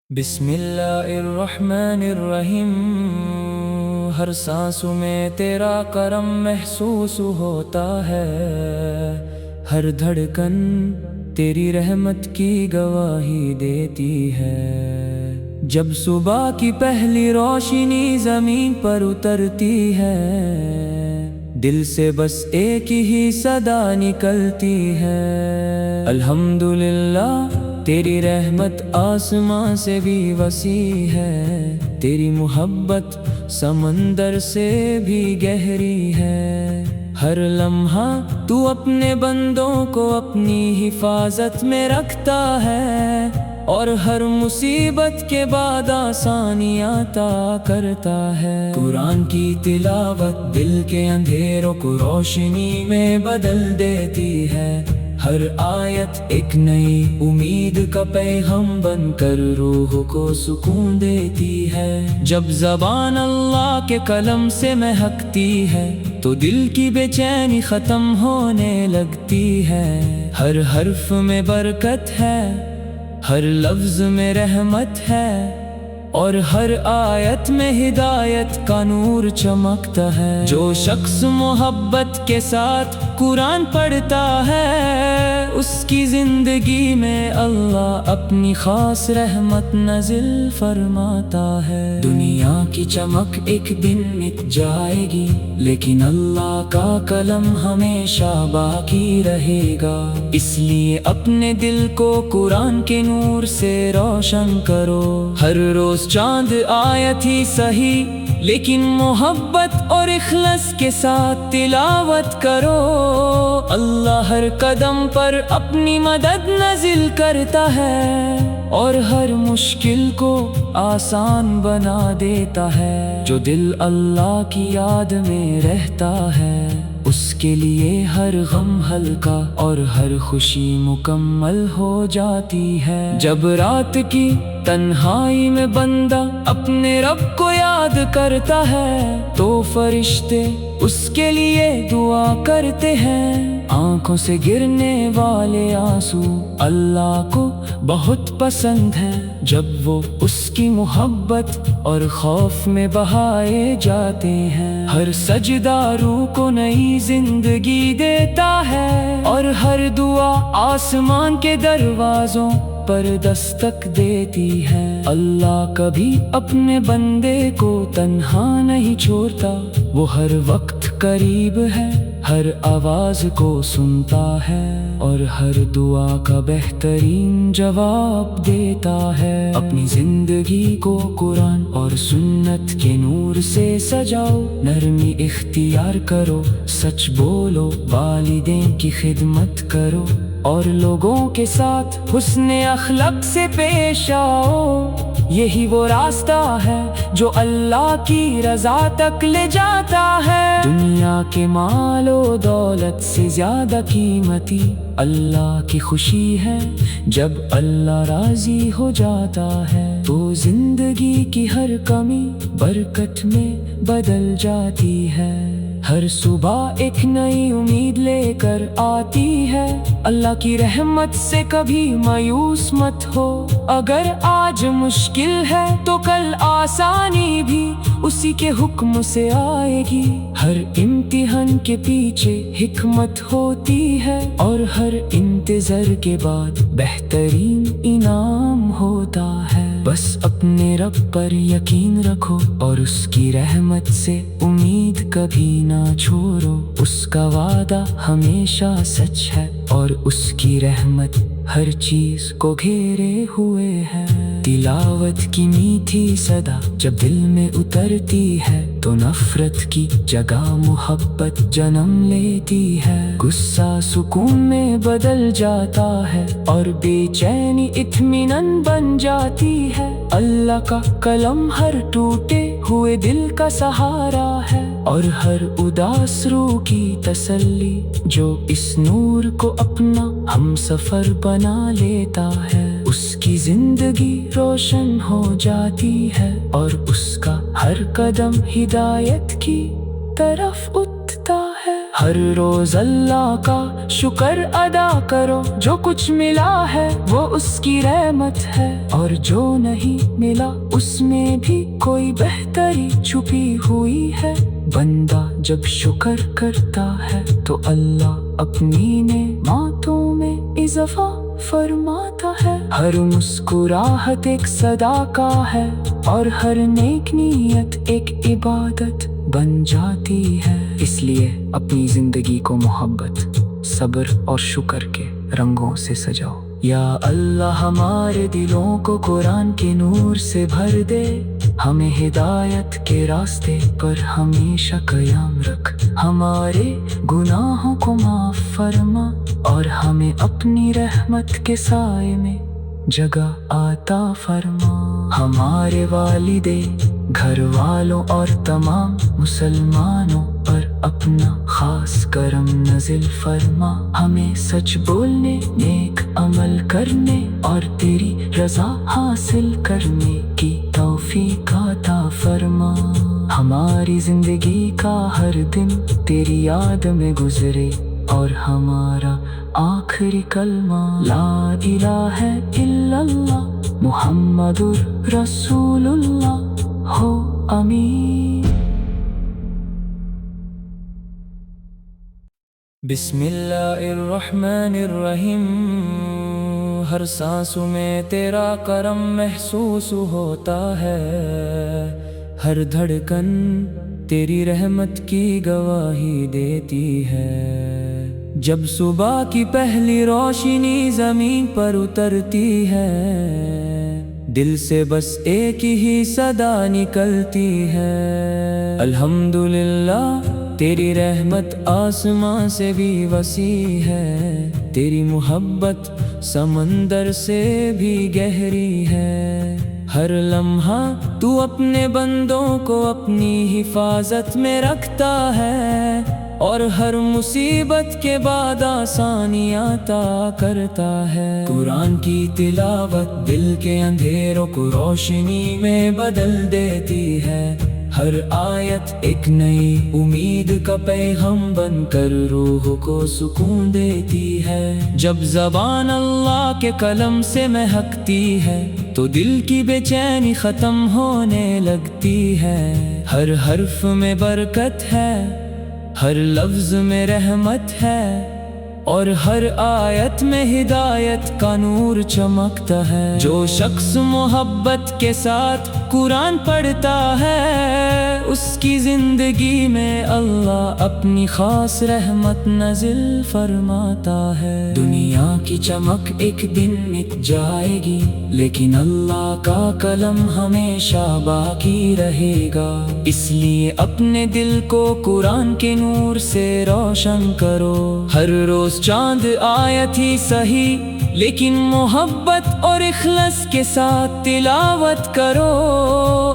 بسم اللہ الرحمن الرحیم۔ ہر سانس میں تیرا کرم محسوس ہوتا ہے، ہر دھڑکن تیری رحمت کی گواہی دیتی ہے۔ جب صبح کی پہلی روشنی زمین پر اترتی ہے، دل سے بس ایک ہی صدا نکلتی ہے، الحمدللہ تیری رحمت آسمان سے بھی وسیع ہے، تیری محبت سمندر سے بھی گہری ہے۔ ہر لمحہ تو اپنے بندوں کو اپنی حفاظت میں رکھتا ہے، اور ہر مصیبت کے بعد آسانیاں عطا کرتا ہے۔ قرآن کی تلاوت دل کے اندھیروں کو روشنی میں بدل دیتی ہے، ہر آیت ایک نئی امید کا پیغام بن کر روح کو سکون دیتی ہے۔ جب زبان اللہ کے کلام سے مہکتی ہے تو دل کی بے چینی ختم ہونے لگتی ہے، ہر حرف میں برکت ہے، ہر لفظ میں رحمت ہے، اور ہر آیت میں ہدایت کا نور چمکتا ہے۔ جو شخص محبت کے ساتھ قرآن پڑھتا ہے، اس کی زندگی میں اللہ اپنی خاص رحمت نازل فرماتا ہے۔ دنیا کی چمک ایک دن مٹ جائے گی، لیکن اللہ کا کلام ہمیشہ باقی رہے گا۔ اس لیے اپنے دل کو قرآن کے نور سے روشن کرو۔ ہر روز چاند آیت ہی صحیح، لیکن محبت اور اخلاص کے ساتھ تلاوت کرو۔ اللہ ہر قدم پر اپنی مدد نازل کرتا ہے، اور ہر مشکل کو آسان بنا دیتا ہے۔ جو دل اللہ کی یاد میں رہتا ہے، اس کے لیے ہر غم ہلکا اور ہر خوشی مکمل ہو جاتی ہے۔ جب رات کی تنہائی میں بندہ اپنے رب کو یاد کرتا ہے، تو فرشتے اس کے لیے دعا کرتے ہیں۔ آنکھوں سے گرنے والے آنسو اللہ کو بہت پسند ہیں، جب وہ اس کی محبت اور خوف میں بہائے جاتے ہیں۔ ہر سجدہ روح کو نئی زندگی دیتا ہے، اور ہر دعا آسمان کے دروازوں پر دستک دیتی ہے۔ اللہ کبھی اپنے بندے کو تنہا نہیں چھوڑتا، وہ ہر وقت قریب ہے، ہر آواز کو سنتا ہے، اور ہر دعا کا بہترین جواب دیتا ہے۔ اپنی زندگی کو قرآن اور سنت کے نور سے سجاؤ، نرمی اختیار کرو، سچ بولو، والدین کی خدمت کرو، اور لوگوں کے ساتھ حسن اخلاق سے پیش آؤ۔ یہی وہ راستہ ہے جو اللہ کی رضا تک لے جاتا ہے۔ دنیا کے مال و دولت سے زیادہ قیمتی اللہ کی خوشی ہے۔ جب اللہ راضی ہو جاتا ہے تو زندگی کی ہر کمی برکت میں بدل جاتی ہے۔ ہر صبح ایک نئی امید لے کر آتی ہے، اللہ کی رحمت سے کبھی مایوس مت ہو۔ اگر آج مشکل ہے تو کل آسانی بھی اسی کے حکم سے آئے گی۔ ہر امتحان کے پیچھے حکمت ہوتی ہے، اور ہر انتظار کے بعد بہترین انعام ہوتا ہے۔ بس اپنے رب پر یقین رکھو، اور اس کی رحمت سے امید کبھی نہ چھوڑو۔ اس کا وعدہ ہمیشہ سچ ہے، اور اس کی رحمت ہر چیز کو گھیرے ہوئے ہے۔ تلاوت کی میٹھی صدا جب دل میں اترتی ہے، تو نفرت کی جگہ محبت جنم لیتی ہے۔ غصہ سکون میں بدل جاتا ہے، اور بے چینی اطمینان بن جاتی ہے۔ اللہ کا کلام ہر ٹوٹے ہوئے دل کا سہارا ہے، اور ہر اداس روح کی تسلی جو اس نور کو اپنا ہم سفر بنا لیتا ہے۔ اس کی زندگی روشن ہو جاتی ہے، اور اس کا ہر قدم ہدایت کی طرف اٹھتا ہے۔ ہر روز اللہ کا شکر ادا کرو، جو کچھ ملا ہے وہ اس کی رحمت ہے، اور جو نہیں ملا اس میں بھی کوئی بہتری چھپی ہوئی ہے۔ بندہ جب شکر کرتا ہے تو اللہ اپنی نعمتوں میں اضافہ فرماتا ہے۔ ہر مسکراہٹ ایک صدقہ ہے، اور ہر نیک نیت ایک عبادت بن جاتی ہے۔ اس لیے اپنی زندگی کو محبت، صبر اور شکر کے رنگوں سے سجاؤ۔ یا اللہ ہمارے دلوں کو قرآن کے نور سے بھر دے، ہمیں ہدایت کے راستے پر ہمیشہ قیام رکھ، ہمارے گناہوں کو معاف فرما، اور ہمیں اپنی رحمت کے سائے میں جگہ عطا فرما۔ ہمارے والدین، گھر والوں اور تمام مسلمانوں پر اپنا خاص کرم نازل فرما، ہمیں سچ بولنے، نیک عمل کرنے اور تیری رضا حاصل کرنے کی توفیق عطا فرما۔ ہماری زندگی کا ہر دن تیری یاد میں گزرے، اور ہمارا آخری کلمہ لا الہ الا اللہ محمد رسول اللہ ہو، آمین۔ بسم اللہ الرحمن الرحیم۔ ہر سانس میں تیرا کرم محسوس ہوتا ہے، ہر دھڑکن تیری رحمت کی گواہی دیتی ہے۔ جب صبح کی پہلی روشنی زمین پر اترتی ہے، دل سے بس ایک ہی صدا نکلتی ہے، الحمدللہ تیری رحمت آسمان سے بھی وسیع ہے، تیری محبت سمندر سے بھی گہری ہے۔ ہر لمحہ تو اپنے بندوں کو اپنی حفاظت میں رکھتا ہے، اور ہر مصیبت کے بعد آسانی عطا کرتا ہے۔ قرآن کی تلاوت دل کے اندھیروں کو روشنی میں بدل دیتی ہے، ہر آیت ایک نئی امید کا پیغام بن کر روح کو سکون دیتی ہے۔ جب زبان اللہ کے کلم سے مہکتی ہے تو دل کی بے چینی ختم ہونے لگتی ہے، ہر حرف میں برکت ہے، ہر لفظ میں رحمت ہے، اور ہر آیت میں ہدایت کا نور چمکتا ہے۔ جو شخص محبت کے ساتھ قرآن پڑھتا ہے، اس کی زندگی میں اللہ اپنی خاص رحمت نازل فرماتا ہے۔ دنیا کی چمک ایک دن مٹ جائے گی، لیکن اللہ کا کلم ہمیشہ باقی رہے گا۔ اس لیے اپنے دل کو قرآن کے نور سے روشن کرو۔ ہر روز چاند آیت ہی صحیح، لیکن محبت اور اخلاص کے ساتھ تلاوت کرو۔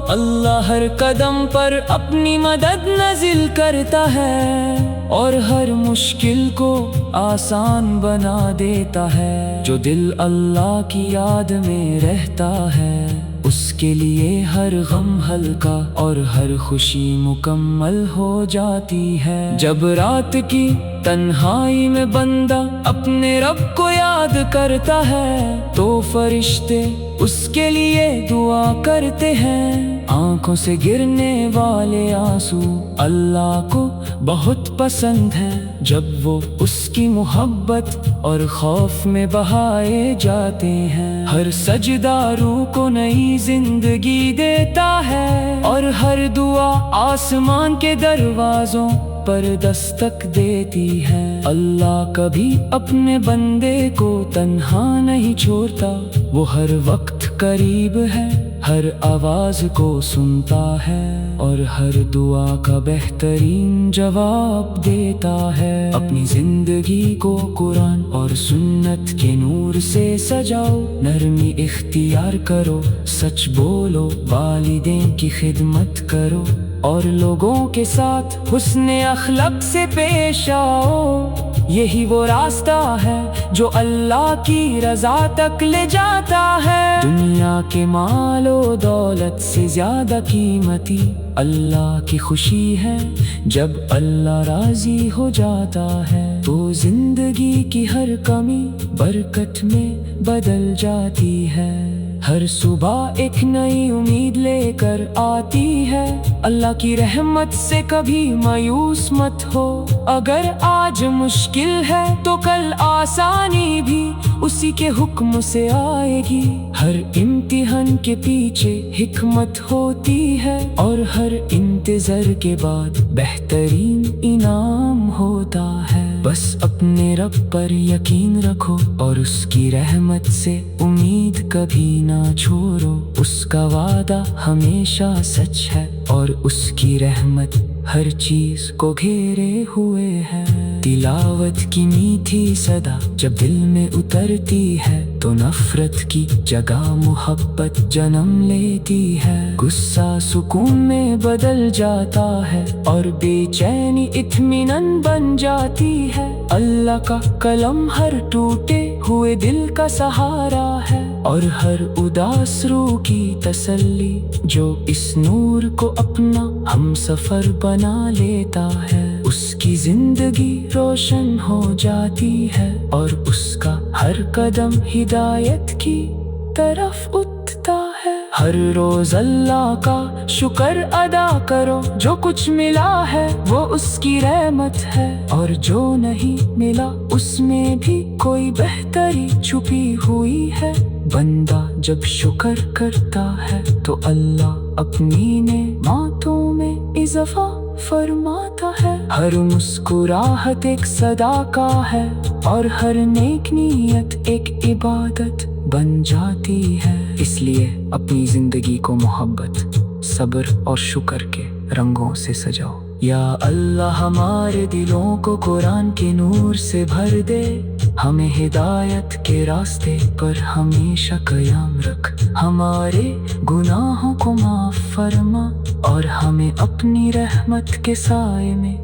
اللہ ہر قدم پر اپنی مدد نازل کرتا ہے، اور ہر مشکل کو آسان بنا دیتا ہے۔ جو دل اللہ کی یاد میں رہتا ہے، اس کے لیے ہر غم ہلکا اور ہر خوشی مکمل ہو جاتی ہے۔ جب رات کی تنہائی میں بندہ اپنے رب کو یاد کرتا ہے، تو فرشتے اس کے لیے دعا کرتے ہیں۔ آنکھوں سے گرنے والے آنسو اللہ کو بہت پسند ہیں، جب وہ اس کی محبت اور خوف میں بہائے جاتے ہیں۔ ہر سجدہ روح کو نئی زندگی دیتا ہے، اور ہر دعا آسمان کے دروازوں پر دستک دیتی ہے۔ اللہ کبھی اپنے بندے کو تنہا نہیں چھوڑتا، وہ ہر وقت قریب ہے، ہر آواز کو سنتا ہے، اور ہر دعا کا بہترین جواب دیتا ہے۔ اپنی زندگی کو قرآن اور سنت کے نور سے سجاؤ، نرمی اختیار کرو، سچ بولو، والدین کی خدمت کرو، اور لوگوں کے ساتھ حسن اخلاق سے پیش آؤ۔ یہی وہ راستہ ہے جو اللہ کی رضا تک لے جاتا ہے۔ دنیا کے مال و دولت سے زیادہ قیمتی اللہ کی خوشی ہے۔ جب اللہ راضی ہو جاتا ہے تو زندگی کی ہر کمی برکت میں بدل جاتی ہے۔ ہر صبح ایک نئی امید لے کر آتی ہے۔ اللہ کی رحمت سے کبھی مایوس مت ہو۔ اگر آج مشکل ہے تو کل آسانی بھی اسی کے حکم سے آئے گی۔ ہر امتحان کے پیچھے حکمت ہوتی ہے اور ہر انتظار کے بعد بہترین انعام ہوتا ہے۔ بس اپنے رب پر یقین رکھو اور اس کی رحمت سے امید کبھی نہ چھوڑو۔ اس کا وعدہ ہمیشہ سچ ہے اور اس کی رحمت ہر چیز کو گھیرے ہوئے ہے۔ تلاوت کی میٹھی صدا جب دل میں اترتی ہے تو نفرت کی جگہ محبت جنم لیتی ہے۔ غصہ سکون میں بدل جاتا ہے اور بے چینی اطمینان بن جاتی ہے۔ اللہ کا کلام ہر ٹوٹے ہوئے دل کا سہارا ہے اور ہر اداس روح کی تسلی۔ جو اس نور کو اپنا ہم سفر بنا لیتا ہے اس کی زندگی روشن ہو جاتی ہے اور اس کا ہر قدم ہدایت کی طرف اٹھتا ہے۔ ہر روز اللہ کا شکر ادا کرو، جو کچھ ملا ہے وہ اس کی رحمت ہے اور جو نہیں ملا اس میں بھی کوئی بہتری چھپی ہوئی ہے۔ بندہ جب شکر کرتا ہے تو اللہ اپنی نعمتوں میں اضافہ فرماتا ہے۔ ہر مسکراہٹ ایک صدقہ ہے اور ہر نیک نیت ایک عبادت بن جاتی ہے۔ اس لیے اپنی زندگی کو محبت، صبر اور شکر کے رنگوں سے سجاؤ۔ یا اللہ ہمارے دلوں کو قرآن کے نور سے بھر دے، ہمیں ہدایت کے راستے پر ہمیشہ قیام رکھ، ہمارے گناہوں کو معاف فرما اور ہمیں اپنی رحمت کے سائے میں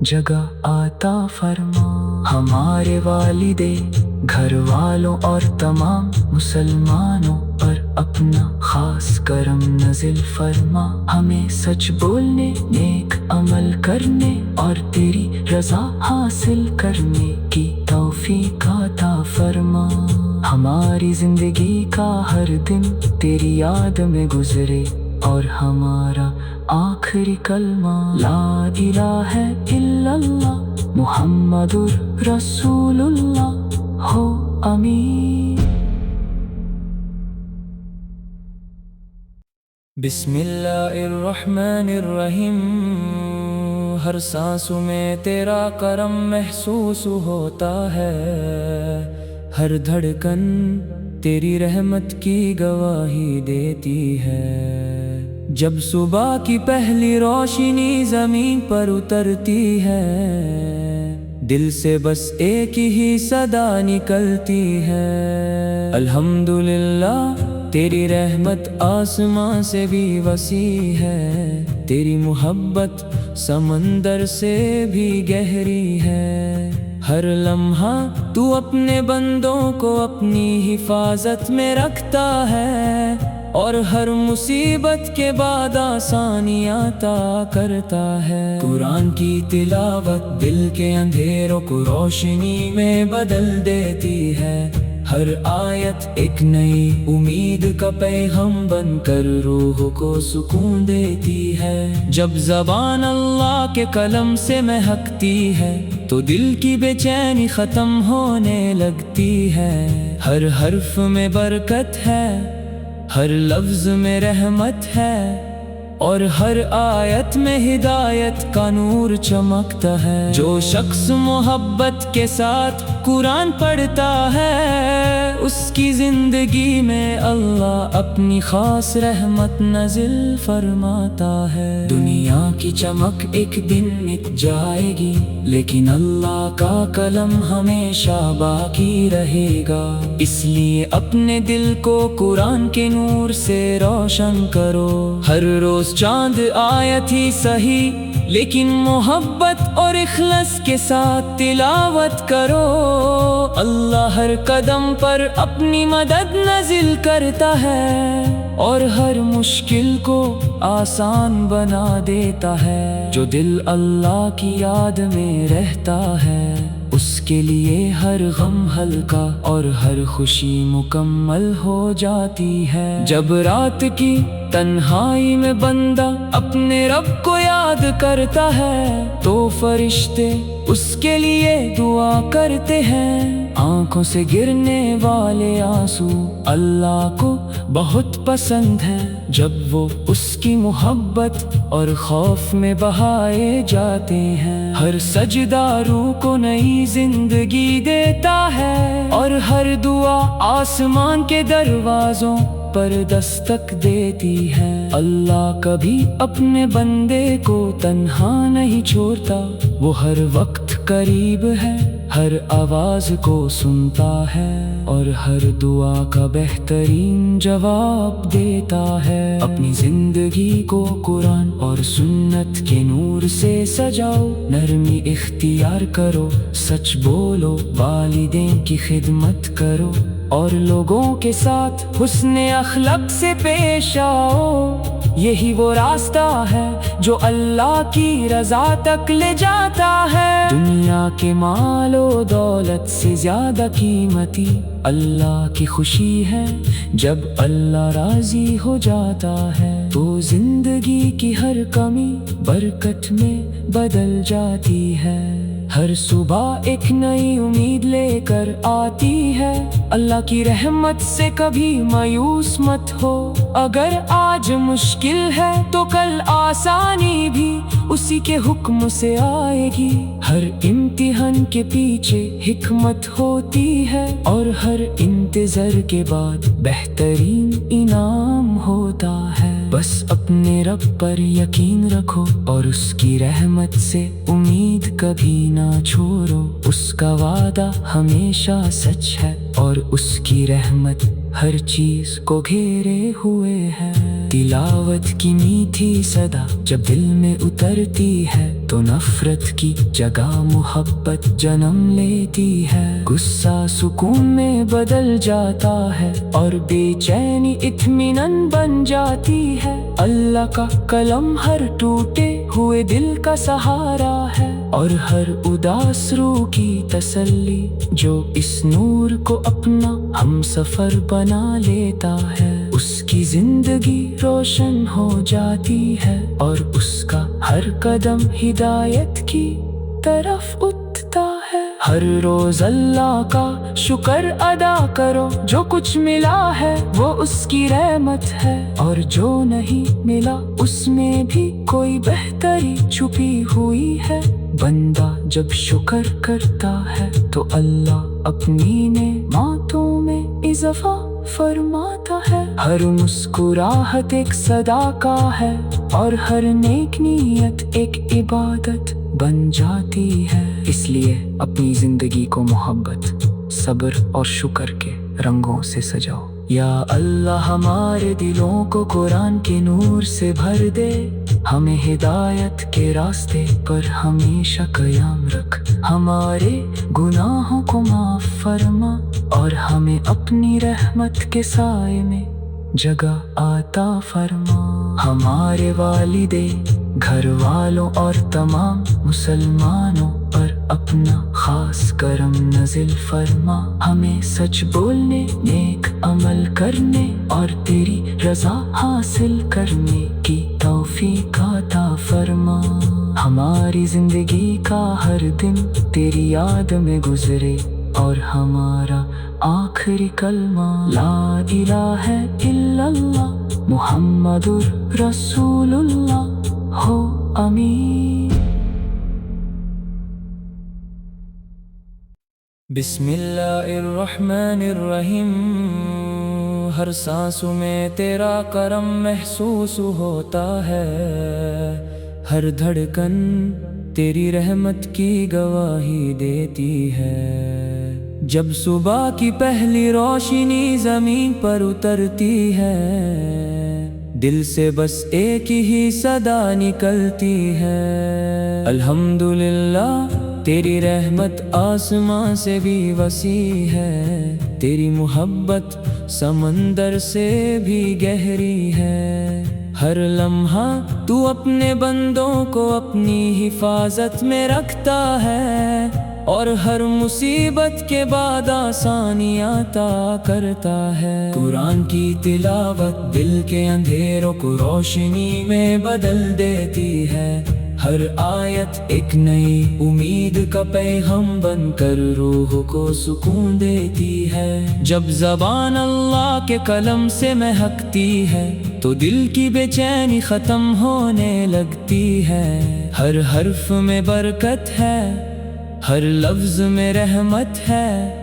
جگہ عطا فرما۔ ہمارے والدین، گھر والوں اور تمام مسلمانوں پر اپنا خاص کرم نازل فرما۔ ہمیں سچ بولنے، نیک عمل کرنے اور تیری رضا حاصل کرنے کی توفیق عطا فرما۔ ہماری زندگی کا ہر دن تیری یاد میں گزرے اور ہمارا آخری کلمہ لا الہ الا اللہ محمد رسول اللہ ہو، آمین۔ بسم اللہ الرحمن الرحیم۔ ہر سانس میں تیرا کرم محسوس ہوتا ہے، ہر دھڑکن تیری رحمت کی گواہی دیتی ہے۔ جب صبح کی پہلی روشنی زمین پر اترتی ہے، دل سے بس ایک ہی صدا نکلتی ہے، الحمدللہ تیری رحمت آسمان سے بھی وسیع ہے، تیری محبت سمندر سے بھی گہری ہے۔ ہر لمحہ تو اپنے بندوں کو اپنی حفاظت میں رکھتا ہے اور ہر مصیبت کے بعد آسانی عطا کرتا ہے۔ قرآن کی تلاوت دل کے اندھیروں کو روشنی میں بدل دیتی ہے، ہر آیت ایک نئی امید کا پیغام بن کر روح کو سکون دیتی ہے۔ جب زبان اللہ کے کلام سے مہکتی ہے تو دل کی بے چینی ختم ہونے لگتی ہے۔ ہر حرف میں برکت ہے، ہر لفظ میں رحمت ہے اور ہر آیت میں ہدایت کا نور چمکتا ہے۔ جو شخص محبت کے ساتھ قرآن پڑھتا ہے اس کی زندگی میں اللہ اپنی خاص رحمت نازل فرماتا ہے۔ دنیا کی چمک ایک دن مٹ جائے گی لیکن اللہ کا کلام ہمیشہ باقی رہے گا، اس لیے اپنے دل کو قرآن کے نور سے روشن کرو۔ ہر روز روز چاند آیا تھی سہی، لیکن محبت اور اخلاص کے ساتھ تلاوت کرو۔ اللہ ہر قدم پر اپنی مدد نازل کرتا ہے اور ہر مشکل کو آسان بنا دیتا ہے۔ جو دل اللہ کی یاد میں رہتا ہے، اس کے لیے ہر غم ہلکا اور ہر خوشی مکمل ہو جاتی ہے۔ جب رات کی تنہائی میں بندہ اپنے رب کو یاد کرتا ہے، تو فرشتے اس کے لیے دعا کرتے ہیں۔ آنکھوں سے گرنے والے آنسو اللہ کو بہت پسند ہیں، جب وہ اس کی محبت اور خوف میں بہائے جاتے ہیں۔ ہر سجدہ روح کو نئی زندگی دیتا ہے، اور ہر دعا آسمان کے دروازوں پر دستک دیتی ہے۔ اللہ کبھی اپنے بندے کو تنہا نہیں چھوڑتا، وہ ہر وقت قریب ہے، ہر آواز کو سنتا ہے اور ہر دعا کا بہترین جواب دیتا ہے۔ اپنی زندگی کو قرآن اور سنت کے نور سے سجاؤ، نرمی اختیار کرو، سچ بولو، والدین کی خدمت کرو، اور لوگوں کے ساتھ حسن اخلاق سے پیش آؤ۔ یہی وہ راستہ ہے جو اللہ کی رضا تک لے جاتا ہے۔ دنیا کے مال و دولت سے زیادہ قیمتی اللہ کی خوشی ہے۔ جب اللہ راضی ہو جاتا ہے، تو زندگی کی ہر کمی برکت میں بدل جاتی ہے۔ ہر صبح ایک نئی امید لے کر آتی ہے، اللہ کی رحمت سے کبھی مایوس مت ہو۔ اگر آج مشکل ہے تو کل آسانی بھی اسی کے حکم سے آئے گی۔ ہر امتحان کے پیچھے حکمت ہوتی ہے، اور ہر انتظار کے بعد بہترین انعام ہوتا ہے۔ بس اپنے رب پر یقین رکھو اور اس کی رحمت سے امید کبھی نہ چھوڑو۔ اس کا وعدہ ہمیشہ سچ ہے، اور اس کی رحمت ہر چیز کو گھیرے ہوئے ہے۔ تلاوت کی میٹھی صدا جب دل میں اترتی ہے، تو نفرت کی جگہ محبت جنم لیتی ہے۔ غصہ سکون میں بدل جاتا ہے، اور بے چینی اطمینان بن جاتی ہے۔ اللہ کا کلام ہر ٹوٹے ہوئے دل کا سہارا ہے، اور ہر اداس روح کی تسلی۔ جو اس نور کو اپنا ہم سفر بنا لیتا ہے، اس کی زندگی روشن ہو جاتی ہے، اور اس کا ہر قدم ہدایت کی طرف اٹھتا ہے۔ ہر روز اللہ کا شکر ادا کرو، جو کچھ ملا ہے وہ اس کی رحمت ہے، اور جو نہیں ملا اس میں بھی کوئی بہتری چھپی ہوئی ہے۔ بندہ جب شکر کرتا ہے تو اللہ اپنی نعمتوں میں اضافہ فرماتا ہے۔ ہر مسکراہٹ ایک صدقہ ہے، اور ہر نیک نیت ایک عبادت بن جاتی ہے۔ اس لیے اپنی زندگی کو محبت، صبر اور شکر کے رنگوں سے سجاؤ۔ یا اللہ ہمارے دلوں کو قرآن کے نور سے بھر دے، ہمیں ہدایت کے راستے پر ہمیشہ قیام رکھ، ہمارے گناہوں کو معاف فرما، اور ہمیں اپنی رحمت کے سائے میں جگہ عطا فرما۔ ہمارے والدین، گھر والوں اور تمام مسلمانوں پر اپنا خاص کرم نازل فرما۔ ہمیں سچ بولنے، نیک عمل کرنے اور تیری رضا حاصل کرنے کی توفیق عطا فرما۔ ہماری زندگی کا ہر دن تیری یاد میں گزرے، اور ہمارا آخری کلمہ لا الہ الا اللہ محمد رسول اللہ ہو، آمین۔ بسم اللہ الرحمن الرحیم۔ ہر سانس میں تیرا کرم محسوس ہوتا ہے، ہر دھڑکن تیری رحمت کی گواہی دیتی ہے۔ جب صبح کی پہلی روشنی زمین پر اترتی ہے، دل سے بس ایک ہی صدا نکلتی ہے، الحمدللہ تیری رحمت آسمان سے بھی وسیع ہے، تیری محبت سمندر سے بھی گہری ہے، ہر لمحہ تو اپنے بندوں کو اپنی حفاظت میں رکھتا ہے، اور ہر مصیبت کے بعد آسانی عطا کرتا ہے۔ قرآن کی تلاوت دل کے اندھیروں کو روشنی میں بدل دیتی ہے، ہر آیت ایک نئی امید کا پیغام بن کر روح کو سکون دیتی ہے۔ جب زبان اللہ کے کلم سے مہکتی ہے تو دل کی بے چینی ختم ہونے لگتی ہے، ہر حرف میں برکت ہے، ہر لفظ میں رحمت ہے،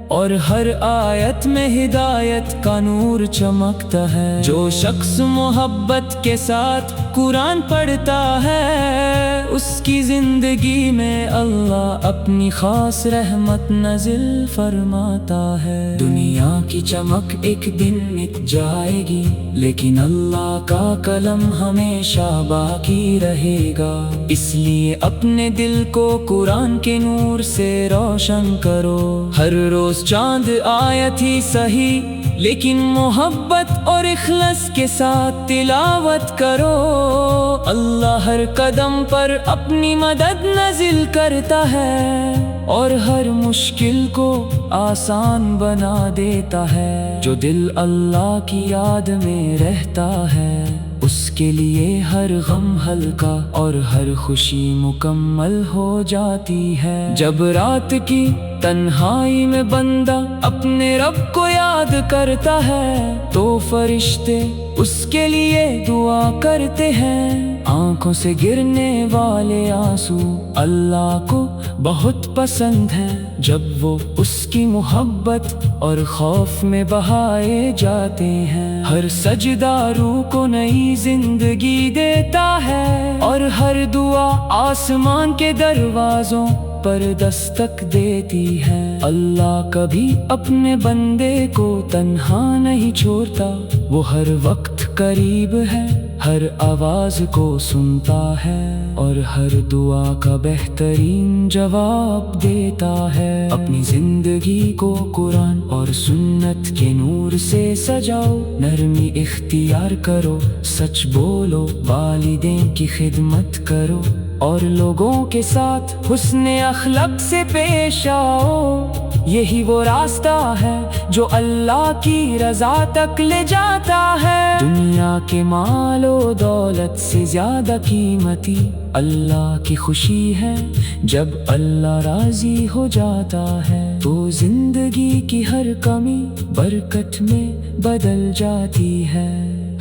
اور ہر آیت میں ہدایت کا نور چمکتا ہے۔ جو شخص محبت کے ساتھ قرآن پڑھتا ہے، اس کی زندگی میں اللہ اپنی خاص رحمت نازل فرماتا ہے۔ دنیا کی چمک ایک دن مٹ جائے گی، لیکن اللہ کا کلم ہمیشہ باقی رہے گا، اس لیے اپنے دل کو قرآن کے نور سے روشن کرو۔ ہر روز چاند آیت ہی صحیح، لیکن محبت اور اخلاص کے ساتھ تلاوت کرو، اللہ ہر قدم پر اپنی مدد نازل کرتا ہے، اور ہر مشکل کو آسان بنا دیتا ہے۔ جو دل اللہ کی یاد میں رہتا ہے، اس کے لیے ہر غم ہلکا اور ہر خوشی مکمل ہو جاتی ہے۔ جب رات کی تنہائی میں بندہ اپنے رب کو یاد کرتا ہے تو فرشتے اس کے لیے دعا کرتے ہیں۔ آنکھوں سے گرنے والے آنسو اللہ کو بہت پسند ہیں، جب وہ اس کی محبت اور خوف میں بہائے جاتے ہیں۔ ہر سجدہ روح کو نئی زندگی دیتا ہے، اور ہر دعا آسمان کے دروازوں پر دستک دیتی ہے۔ اللہ کبھی اپنے بندے کو تنہا نہیں چھوڑتا، وہ ہر وقت قریب ہے، ہر آواز کو سنتا ہے، اور ہر دعا کا بہترین جواب دیتا ہے۔ اپنی زندگی کو قرآن اور سنت کے نور سے سجاؤ، نرمی اختیار کرو، سچ بولو، والدین کی خدمت کرو، اور لوگوں کے ساتھ حسن اخلاق سے پیش آؤ۔ یہی وہ راستہ ہے جو اللہ کی رضا تک لے جاتا ہے۔ دنیا کے مال و دولت سے زیادہ قیمتی اللہ کی خوشی ہے، جب اللہ راضی ہو جاتا ہے تو زندگی کی ہر کمی برکت میں بدل جاتی ہے۔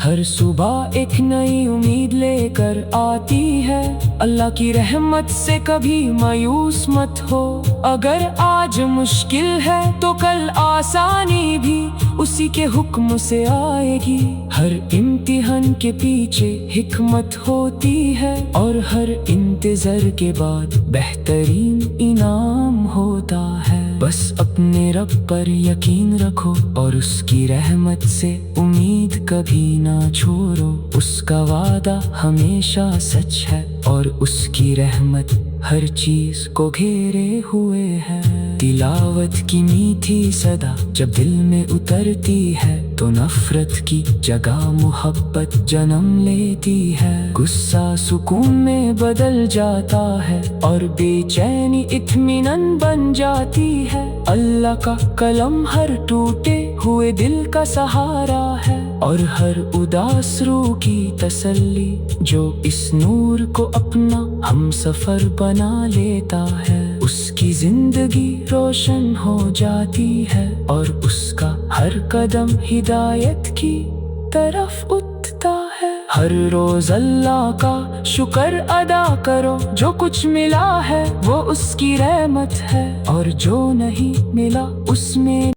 ہر صبح ایک نئی امید لے کر آتی ہے، اللہ کی رحمت سے کبھی مایوس مت ہو، اگر آج مشکل ہے تو کل آسانی بھی اسی کے حکم سے آئے گی۔ ہر امتحان کے پیچھے حکمت ہوتی ہے، اور ہر انتظار کے بعد بہترین انعام ہوتا ہے۔ بس اپنے رب پر یقین رکھو، اور اس کی رحمت سے امید کبھی نہ چھوڑو، اس کا وعدہ ہمیشہ سچ ہے، اور اس کی رحمت ہر چیز کو گھیرے ہوئے ہے۔ تلاوت کی میٹھی صدا جب دل میں اترتی ہے تو نفرت کی جگہ محبت جنم لیتی ہے، غصہ سکون میں بدل جاتا ہے، اور بے چینی اطمینان بن جاتی ہے۔ اللہ کا کلم ہر ٹوٹے ہوئے دل کا سہارا ہے، اور ہر اداس روح کی تسلی، جو اس نور کو اپنا ہم سفر بنا لیتا ہے، اس کی زندگی روشن ہو جاتی ہے، اور اس کا ہر قدم ہدایت کی طرف اٹھتا ہے۔ ہر روز اللہ کا شکر ادا کرو، جو کچھ ملا ہے وہ اس کی رحمت ہے، اور جو نہیں ملا اس میں